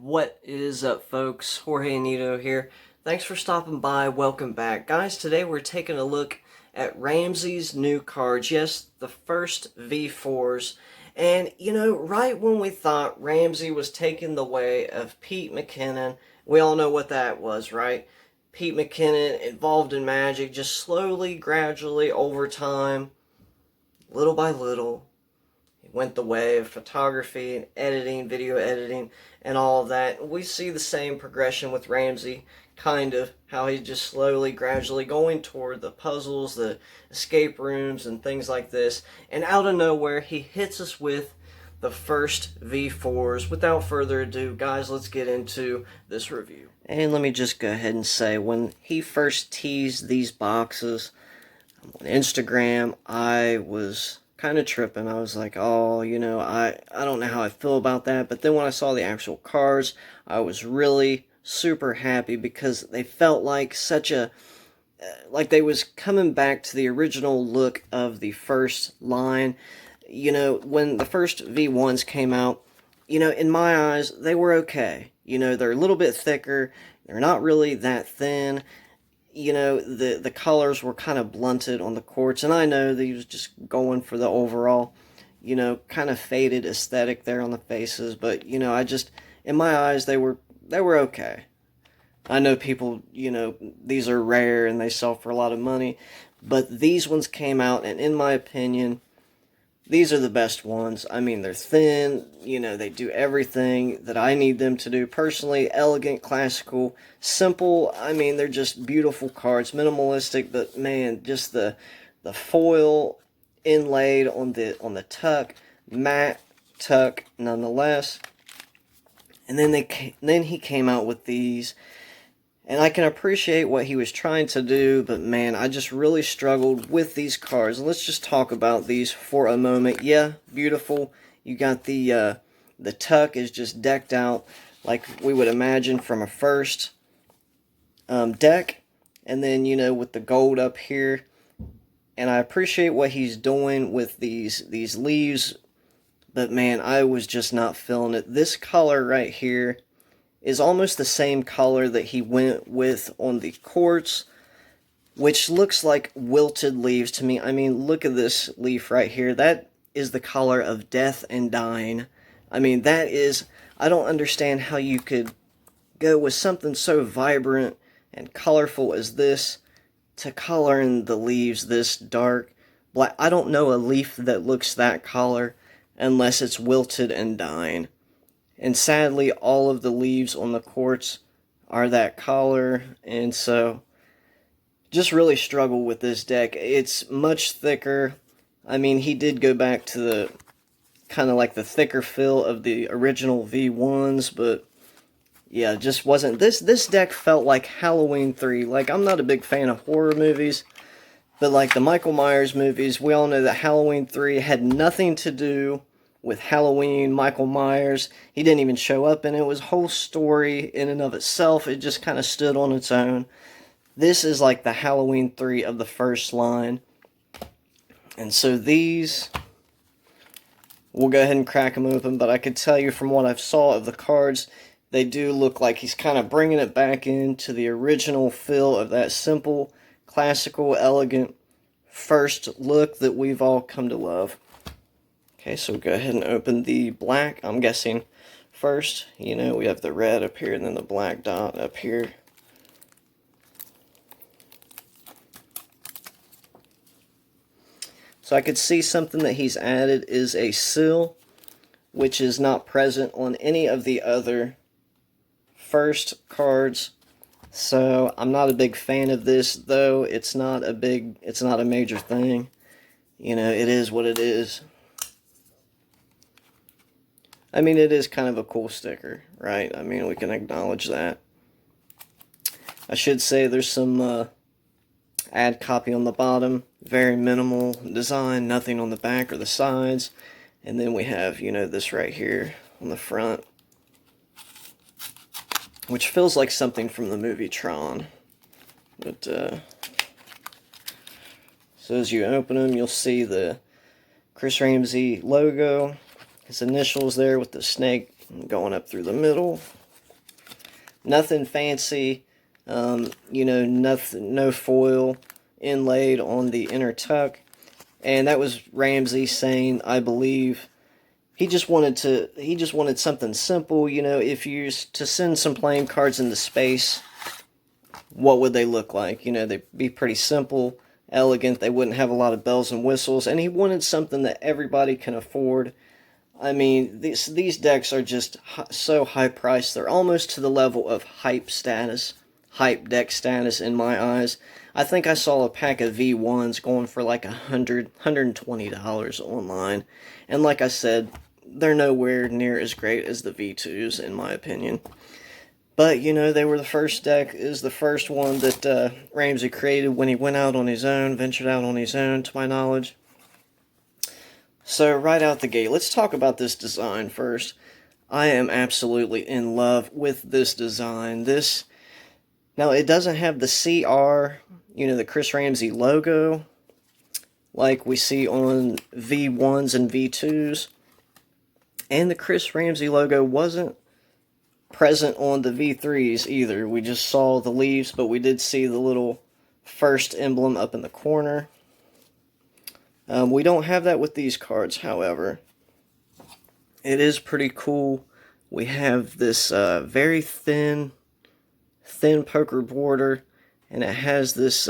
What is up, folks? Jorge Anito here. Thanks for stopping by. Welcome back. Guys, today we're taking a look at Ramsay's new cards. Yes, the first V4s. And, right when we thought Ramsay was taking the way of Pete McKinnon, we all know what that was, right? Pete McKinnon involved in Magic, just slowly, gradually, over time, little by little, went the way of photography and editing, video editing, and all of that. We see the same progression with Ramsay, kind of, how he's just slowly, gradually going toward the puzzles, the escape rooms, and things like this. And out of nowhere, he hits us with the first V4s. Without further ado, guys, let's get into this review. And let me just go ahead and say, when he first teased these boxes on Instagram, I was kind of tripping. I was like, oh, I don't know how I feel about that. But then when I saw the actual cards, I was really super happy because they felt like like they was coming back to the original look of the first line. When the first V1s came out, in my eyes, they were okay. They're a little bit thicker. They're not really that thin. The colors were kind of blunted on the quartz, and I know that he was just going for the overall, kind of faded aesthetic there on the faces, but, in my eyes, they were okay. I know people, these are rare and they sell for a lot of money, but these ones came out, and in my opinion, these are the best ones. I mean, they're thin, they do everything that I need them to do. Personally, elegant, classical, simple. I mean, they're just beautiful cards, minimalistic, but man, just the foil inlaid on the tuck, matte tuck nonetheless. And then he came out with these. And I can appreciate what he was trying to do, but man, I just really struggled with these cards. Let's just talk about these for a moment. Yeah, beautiful. You got the tuck is just decked out like we would imagine from a first deck. And then, with the gold up here. And I appreciate what he's doing with these leaves. But man, I was just not feeling it. This color right here is almost the same color that he went with on the quartz, which looks like wilted leaves to me. I mean, look at this leaf right here. That is the color of death and dying. I mean, I don't understand how you could go with something so vibrant and colorful as this to coloring the leaves this dark black. I don't know a leaf that looks that color unless it's wilted and dying. And sadly, all of the leaves on the quartz are that color. And so, just really struggle with this deck. It's much thicker. I mean, he did go back to the kind of like the thicker feel of the original V1s. But, yeah, just wasn't. This deck felt like Halloween 3. Like, I'm not a big fan of horror movies. But like the Michael Myers movies, we all know that Halloween 3 had nothing to do with Halloween, Michael Myers. He didn't even show up in it. It was a whole story in and of itself. It just kind of stood on its own. This is like the Halloween 3 of the first line. And so these, we'll go ahead and crack them open, but I could tell you from what I've saw of the cards, they do look like he's kind of bringing it back into the original feel of that simple, classical, elegant first look that we've all come to love. Okay, so we'll go ahead and open the black, I'm guessing, first. We have the red up here and then the black dot up here. So I could see something that he's added is a seal, which is not present on any of the other first cards. So I'm not a big fan of this, though it's not a major thing. It is what it is. I mean, it is kind of a cool sticker, right? I mean, we can acknowledge that. I should say there's some ad copy on the bottom. Very minimal design, nothing on the back or the sides. And then we have, this right here on the front, which feels like something from the movie Tron. But, so as you open them, you'll see the Chris Ramsay logo. His initials there with the snake going up through the middle. Nothing fancy. You know, nothing, no foil inlaid on the inner tuck. And that was Ramsay saying, I believe, he just wanted something simple. You know, if you used to send some playing cards into space, what would they look like? You know, they'd be pretty simple, elegant. They wouldn't have a lot of bells and whistles. And he wanted something that everybody can afford. I mean, these decks are just so high priced. They're almost to the level of hype deck status in my eyes. I think I saw a pack of V1s going for like $120 online. And like I said, they're nowhere near as great as the V2s in my opinion. But, you know, they were the first deck, is the first one that Ramsay created when he went out on his own, ventured out on his own, to my knowledge. So, right out the gate, let's talk about this design first. I am absolutely in love with this design. Now, it doesn't have the CR, you know, the Chris Ramsay logo, like we see on V1s and V2s. And the Chris Ramsay logo wasn't present on the V3s either. We just saw the leaves, but we did see the little first emblem up in the corner. We don't have that with these cards, however. It is pretty cool. We have this very thin poker border, and it has this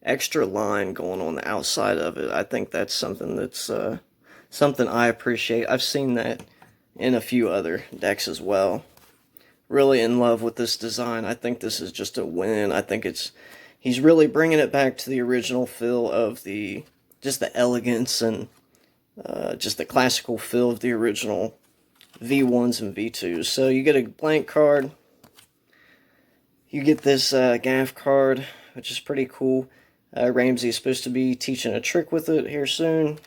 extra line going on the outside of it. I think that's something that's something I appreciate. I've seen that in a few other decks as well. Really in love with this design. I think this is just a win. I think he's really bringing it back to the original feel of just the elegance and just the classical feel of the original V1s and V2s. So you get a blank card. You get this gaff card, which is pretty cool. Ramsay is supposed to be teaching a trick with it here soon.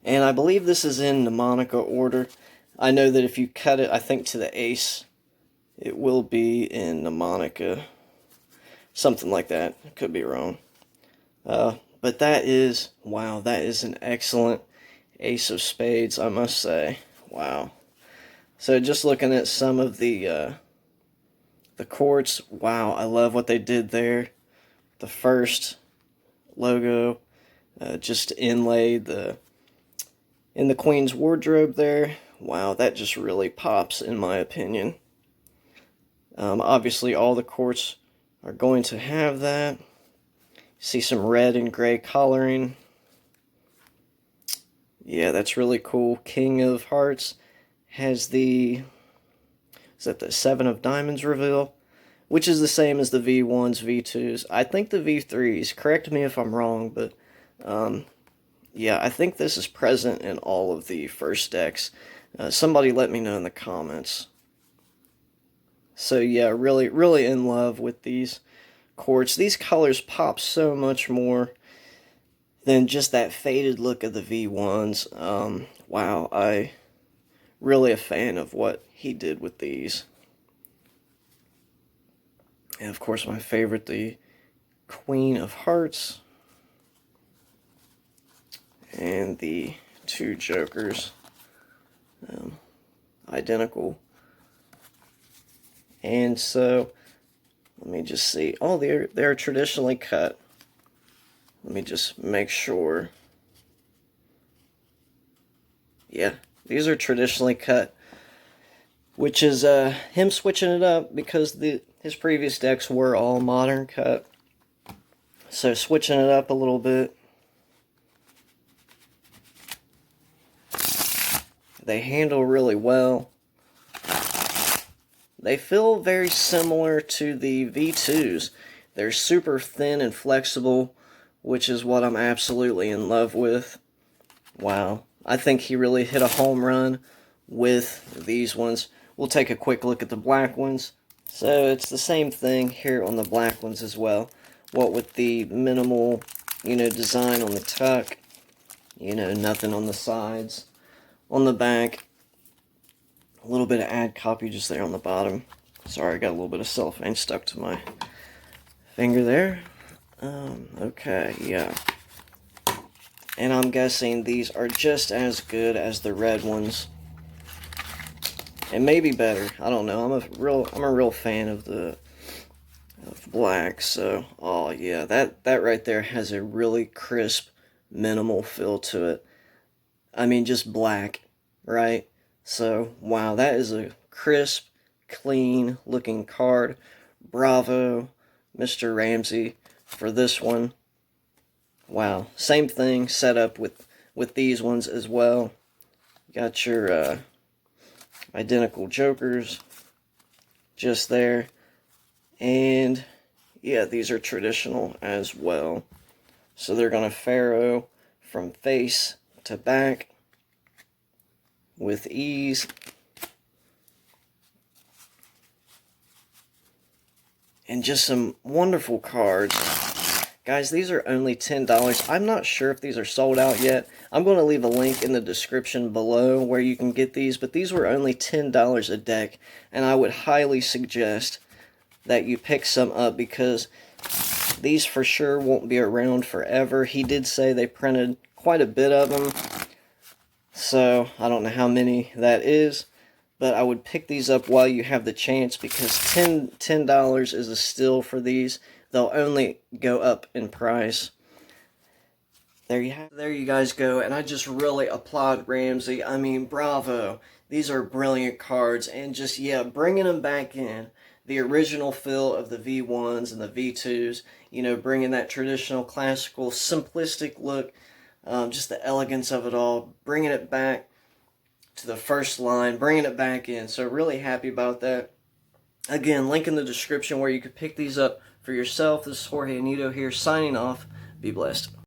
And I believe this is in mnemonic order. I know that if you cut it, I think to the ace, it will be in mnemonica. Something like that. I could be wrong. But that is, wow, that is an excellent ace of spades, I must say. Wow. So just looking at some of the courts, wow, I love what they did there. The first logo, just inlaid in the Queen's wardrobe there. Wow, that just really pops in my opinion. Obviously all the courts are going to have that. See some red and gray coloring. Yeah, that's really cool. King of Hearts has is that the Seven of Diamonds reveal? Which is the same as the V1s, V2s. I think the V3s, correct me if I'm wrong, but yeah, I think this is present in all of the first decks. Somebody let me know in the comments. So yeah, really, really in love with these quartz. These colors pop so much more than just that faded look of the V1s. Wow, I really a fan of what he did with these. And of course my favorite, the Queen of Hearts. And the two Jokers. Identical. And so, let me just see. Oh, they're traditionally cut. Let me just make sure. Yeah, these are traditionally cut. Which is him switching it up because his previous decks were all modern cut. So switching it up a little bit. They handle really well. They feel very similar to the V2s. They're super thin and flexible, which is what I'm absolutely in love with. Wow. I think he really hit a home run with these ones. We'll take a quick look at the black ones. So it's the same thing here on the black ones as well. What with the minimal, design on the tuck. Nothing on the sides. On the back, a little bit of ad copy just there on the bottom. Sorry, I got a little bit of cellophane stuck to my finger there. Okay, yeah. And I'm guessing these are just as good as the red ones. and maybe better. I don't know. I'm a real fan of black. So, oh yeah, that right there has a really crisp, minimal feel to it. I mean, just black, right? So, wow, that is a crisp, clean looking card. Bravo, Mr. Ramsay, for this one. Wow, same thing set up with these ones as well. Got your identical jokers just there. And yeah, these are traditional as well. So they're going to Pharaoh from face to back with ease. And just some wonderful cards. Guys, these are only $10. I'm not sure if these are sold out yet. I'm going to leave a link in the description below where you can get these, but these were only $10 a deck, and I would highly suggest that you pick some up because these for sure won't be around forever. He did say they printed quite a bit of them, so I don't know how many that is, but I would pick these up while you have the chance because $10 is a steal for these. They'll only go up in price. There you guys go, and I just really applaud Ramsay. I mean, bravo. These are brilliant cards, and just, yeah, bringing them back in. The original feel of the V1s and the V2s, you know, bringing that traditional, classical, simplistic look, just the elegance of it all, bringing it back to the first line, bringing it back in. So really happy about that. Again, link in the description where you could pick these up for yourself. This is Jorge Anito here, signing off. Be blessed.